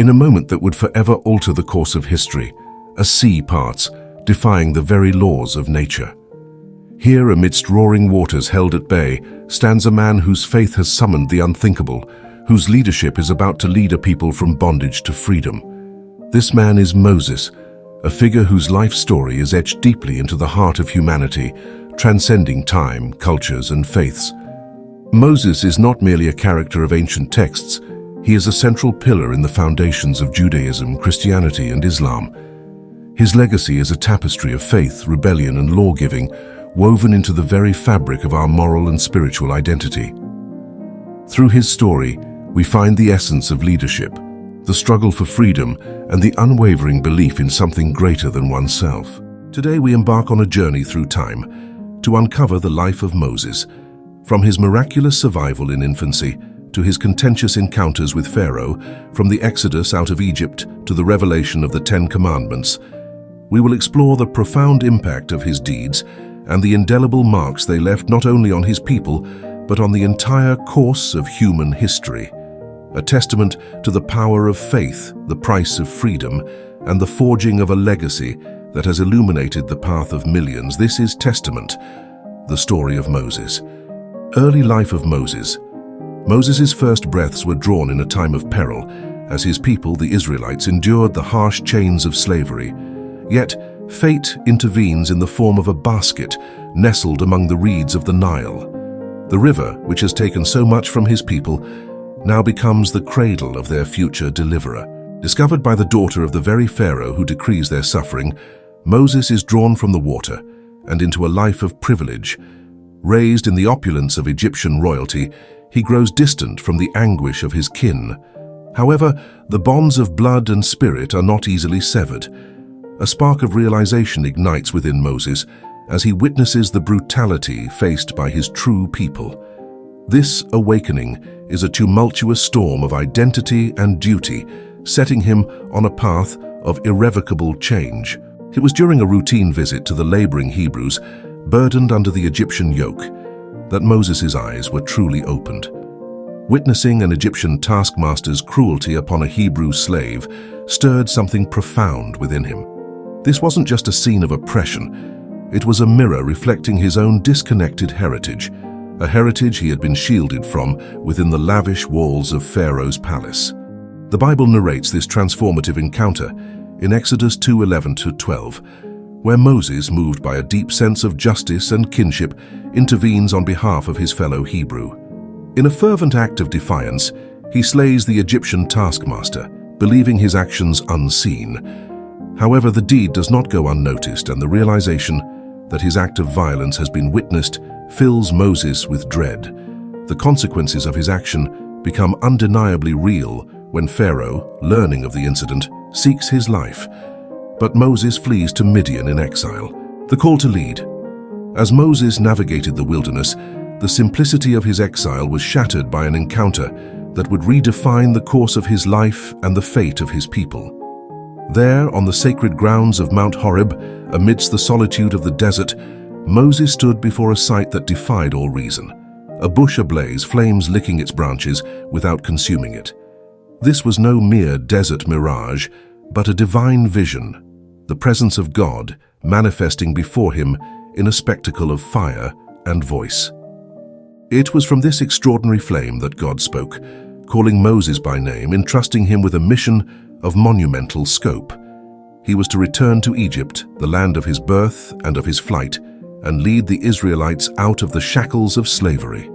In a moment that would forever alter the course of history, a sea parts, defying the very laws of nature. Here, amidst roaring waters held at bay, stands a man whose faith has summoned the unthinkable, whose leadership is about to lead a people from bondage to freedom. This man is Moses, a figure whose life story is etched deeply into the heart of humanity, transcending time, cultures, and faiths. Moses is not merely a character of ancient texts. He is a central pillar in the foundations of Judaism, Christianity, and Islam. His legacy is a tapestry of faith, rebellion, and law-giving, woven into the very fabric of our moral and spiritual identity. Through his story, we find the essence of leadership, the struggle for freedom, and the unwavering belief in something greater than oneself. Today we embark on a journey through time to uncover the life of Moses, from his miraculous survival in infancy to his contentious encounters with Pharaoh, from the Exodus out of Egypt to the revelation of the Ten Commandments. We will explore the profound impact of his deeds and the indelible marks they left not only on his people, but on the entire course of human history. A testament to the power of faith, the price of freedom, and the forging of a legacy that has illuminated the path of millions. This is Testament, the story of Moses. Early life of Moses. Moses' first breaths were drawn in a time of peril, as his people, the Israelites, endured the harsh chains of slavery. Yet, fate intervenes in the form of a basket nestled among the reeds of the Nile. The river, which has taken so much from his people, now becomes the cradle of their future deliverer. Discovered by the daughter of the very Pharaoh who decrees their suffering, Moses is drawn from the water and into a life of privilege. Raised in the opulence of Egyptian royalty, he grows distant from the anguish of his kin. However, the bonds of blood and spirit are not easily severed. A spark of realization ignites within Moses as he witnesses the brutality faced by his true people. This awakening is a tumultuous storm of identity and duty, setting him on a path of irrevocable change. It was during a routine visit to the laboring Hebrews, burdened under the Egyptian yoke, that Moses' eyes were truly opened. Witnessing an Egyptian taskmaster's cruelty upon a Hebrew slave stirred something profound within him. This wasn't just a scene of oppression, it was a mirror reflecting his own disconnected heritage, a heritage he had been shielded from within the lavish walls of Pharaoh's palace. The Bible narrates this transformative encounter in Exodus 2:11-12, where Moses, moved by a deep sense of justice and kinship, intervenes on behalf of his fellow Hebrew. In a fervent act of defiance, he slays the Egyptian taskmaster, believing his actions unseen. However, the deed does not go unnoticed, and the realization that his act of violence has been witnessed fills Moses with dread. The consequences of his action become undeniably real when Pharaoh, learning of the incident, seeks his life. But Moses flees to Midian in exile. The call to lead. As Moses navigated the wilderness, the simplicity of his exile was shattered by an encounter that would redefine the course of his life and the fate of his people. There, on the sacred grounds of Mount Horeb, amidst the solitude of the desert, Moses stood before a sight that defied all reason. A bush ablaze, flames licking its branches without consuming it. This was no mere desert mirage, but a divine vision, the presence of God manifesting before him in a spectacle of fire and voice. It was from this extraordinary flame that God spoke, calling Moses by name, entrusting him with a mission of monumental scope. He was to return to Egypt, the land of his birth and of his flight, and lead the Israelites out of the shackles of slavery.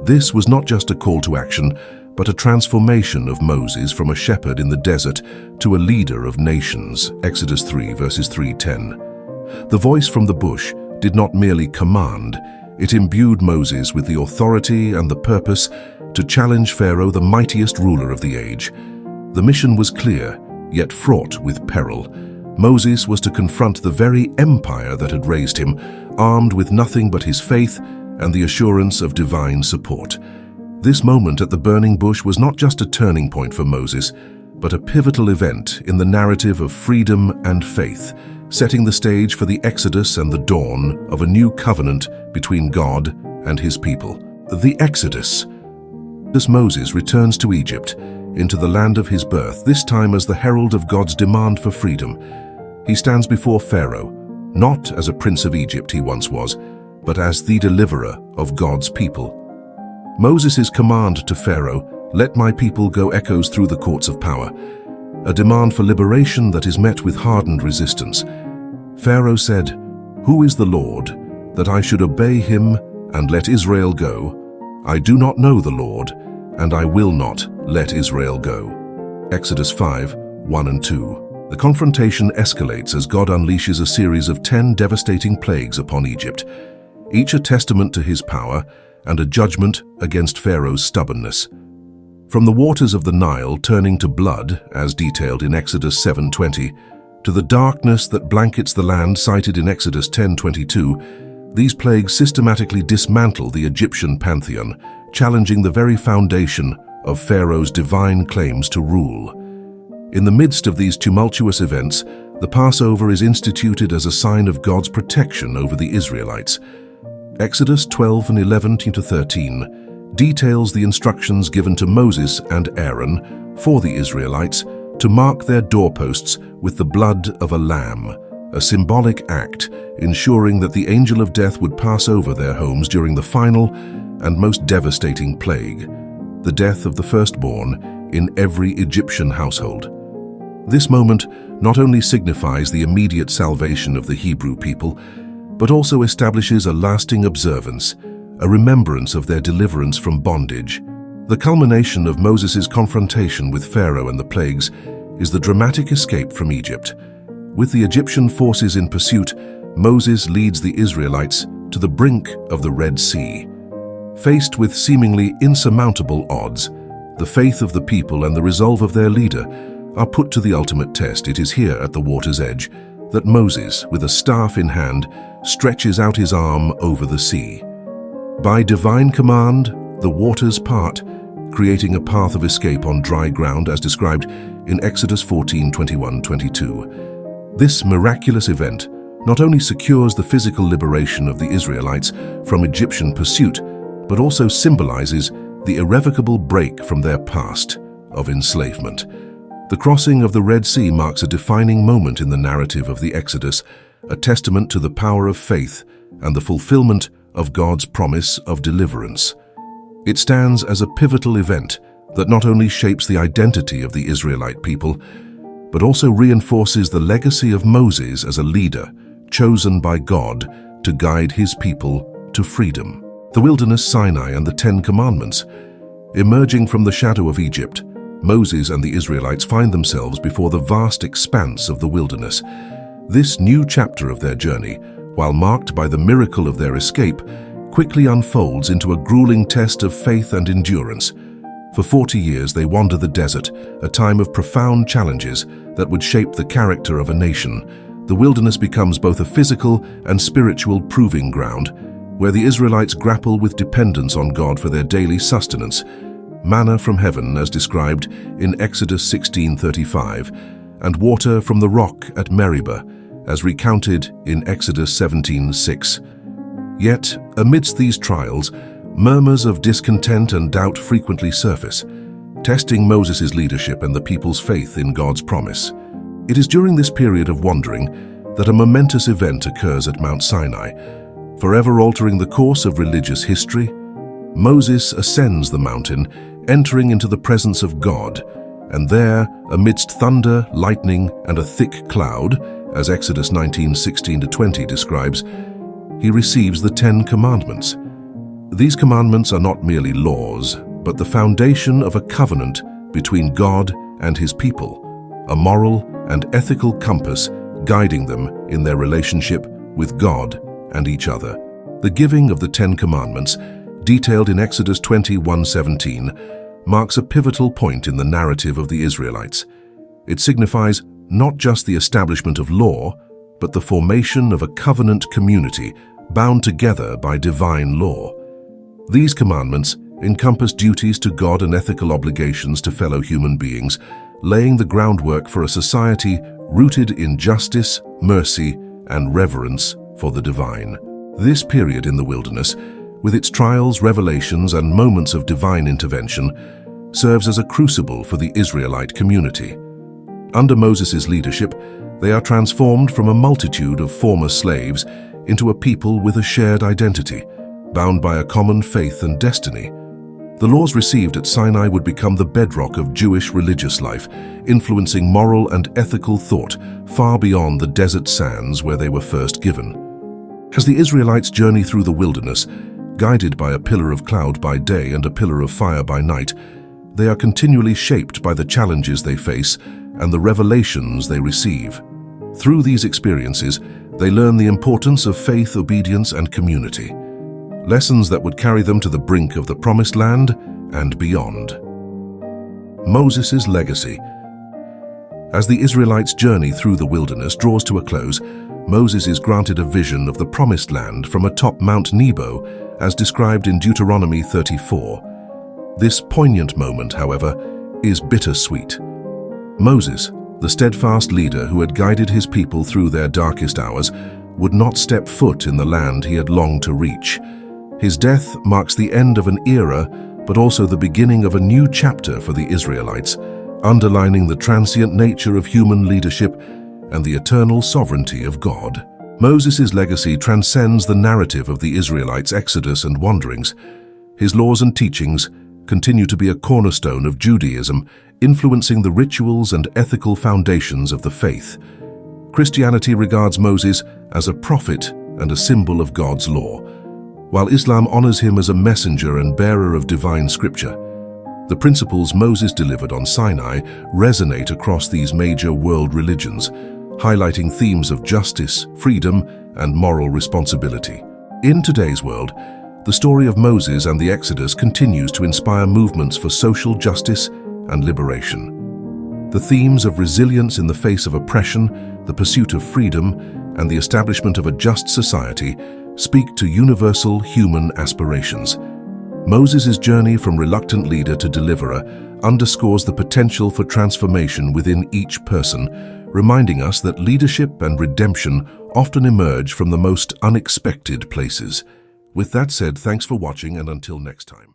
This was not just a call to action, but a transformation of Moses from a shepherd in the desert to a leader of nations. Exodus 3, verses 3-10. The voice from the bush did not merely command, it imbued Moses with the authority and the purpose to challenge Pharaoh, the mightiest ruler of the age. The mission was clear, yet fraught with peril. Moses was to confront the very empire that had raised him, armed with nothing but his faith and the assurance of divine support. This moment at the burning bush was not just a turning point for Moses, but a pivotal event in the narrative of freedom and faith, setting the stage for the Exodus and the dawn of a new covenant between God and his people. The Exodus. As Moses returns to Egypt, into the land of his birth, this time as the herald of God's demand for freedom. He stands before Pharaoh, not as a prince of Egypt he once was, but as the deliverer of God's people. Moses' command to Pharaoh, "Let my people go," echoes through the courts of power, a demand for liberation that is met with hardened resistance. Pharaoh said, "Who is the Lord, that I should obey him and let Israel go? I do not know the Lord, and I will not let Israel go." Exodus 5, 1 and 2. The confrontation escalates as God unleashes a series of 10 devastating plagues upon Egypt, each a testament to his power and a judgment against Pharaoh's stubbornness. From the waters of the Nile turning to blood, as detailed in Exodus 7:20, to the darkness that blankets the land cited in Exodus 10:22, these plagues systematically dismantle the Egyptian pantheon, challenging the very foundation of Pharaoh's divine claims to rule. In the midst of these tumultuous events, the Passover is instituted as a sign of God's protection over the Israelites. Exodus 12 and 11-13 details the instructions given to Moses and Aaron for the Israelites to mark their doorposts with the blood of a lamb, a symbolic act ensuring that the angel of death would pass over their homes during the final and most devastating plague, the death of the firstborn in every Egyptian household. This moment not only signifies the immediate salvation of the Hebrew people, but also establishes a lasting observance, a remembrance of their deliverance from bondage. The culmination of Moses' confrontation with Pharaoh and the plagues is the dramatic escape from Egypt. With the Egyptian forces in pursuit, Moses leads the Israelites to the brink of the Red Sea. Faced with seemingly insurmountable odds, the faith of the people and the resolve of their leader are put to the ultimate test. It is here at the water's edge that Moses, with a staff in hand, stretches out his arm over the sea. By divine command, the waters part, creating a path of escape on dry ground as described in Exodus 14:21-22. This miraculous event not only secures the physical liberation of the Israelites from Egyptian pursuit, but also symbolizes the irrevocable break from their past of enslavement. The crossing of the Red Sea marks a defining moment in the narrative of the Exodus, a testament to the power of faith and the fulfillment of God's promise of deliverance. It stands as a pivotal event that not only shapes the identity of the Israelite people, but also reinforces the legacy of Moses as a leader chosen by God to guide his people to freedom. The wilderness, Sinai, and the 10 Commandments. Emerging from the shadow of Egypt, Moses and the Israelites find themselves before the vast expanse of the wilderness. This new chapter of their journey, while marked by the miracle of their escape, quickly unfolds into a grueling test of faith and endurance. For 40 years they wander the desert, a time of profound challenges that would shape the character of a nation. The wilderness becomes both a physical and spiritual proving ground, where the Israelites grapple with dependence on God for their daily sustenance. Manna from heaven, as described in Exodus 16:35, and water from the rock at Meribah, as recounted in Exodus 17:6. Yet, amidst these trials, murmurs of discontent and doubt frequently surface, testing Moses' leadership and the people's faith in God's promise. It is during this period of wandering that a momentous event occurs at Mount Sinai, forever altering the course of religious history. Moses ascends the mountain, entering into the presence of God, and there, amidst thunder, lightning, and a thick cloud, as Exodus 19:16-20 describes, he receives the 10 Commandments. These commandments are not merely laws, but the foundation of a covenant between God and his people, a moral and ethical compass guiding them in their relationship with God and each other. The giving of the 10 Commandments, detailed in Exodus 21:17, marks a pivotal point in the narrative of the Israelites. It signifies not just the establishment of law, but the formation of a covenant community bound together by divine law. These commandments encompass duties to God and ethical obligations to fellow human beings, laying the groundwork for a society rooted in justice, mercy, and reverence for the divine. This period in the wilderness, with its trials, revelations, and moments of divine intervention, serves as a crucible for the Israelite community. Under Moses' leadership, they are transformed from a multitude of former slaves into a people with a shared identity, bound by a common faith and destiny. The laws received at Sinai would become the bedrock of Jewish religious life, influencing moral and ethical thought far beyond the desert sands where they were first given. As the Israelites journey through the wilderness, guided by a pillar of cloud by day and a pillar of fire by night, they are continually shaped by the challenges they face and the revelations they receive. Through these experiences, they learn the importance of faith, obedience, and community, lessons that would carry them to the brink of the Promised Land and beyond. Moses' legacy. As the Israelites' journey through the wilderness draws to a close, Moses is granted a vision of the Promised Land from atop Mount Nebo, as described in Deuteronomy 34. This poignant moment, however, is bittersweet. Moses, the steadfast leader who had guided his people through their darkest hours, would not step foot in the land he had longed to reach. His death marks the end of an era, but also the beginning of a new chapter for the Israelites, underlining the transient nature of human leadership and the eternal sovereignty of God. Moses' legacy transcends the narrative of the Israelites' exodus and wanderings. His laws and teachings continue to be a cornerstone of Judaism, influencing the rituals and ethical foundations of the faith. Christianity regards Moses as a prophet and a symbol of God's law, while Islam honors him as a messenger and bearer of divine scripture. The principles Moses delivered on Sinai resonate across these major world religions, highlighting themes of justice, freedom, and moral responsibility. In today's world, the story of Moses and the Exodus continues to inspire movements for social justice and liberation. The themes of resilience in the face of oppression, the pursuit of freedom, and the establishment of a just society speak to universal human aspirations. Moses' journey from reluctant leader to deliverer underscores the potential for transformation within each person, reminding us that leadership and redemption often emerge from the most unexpected places. With that said, thanks for watching, and until next time.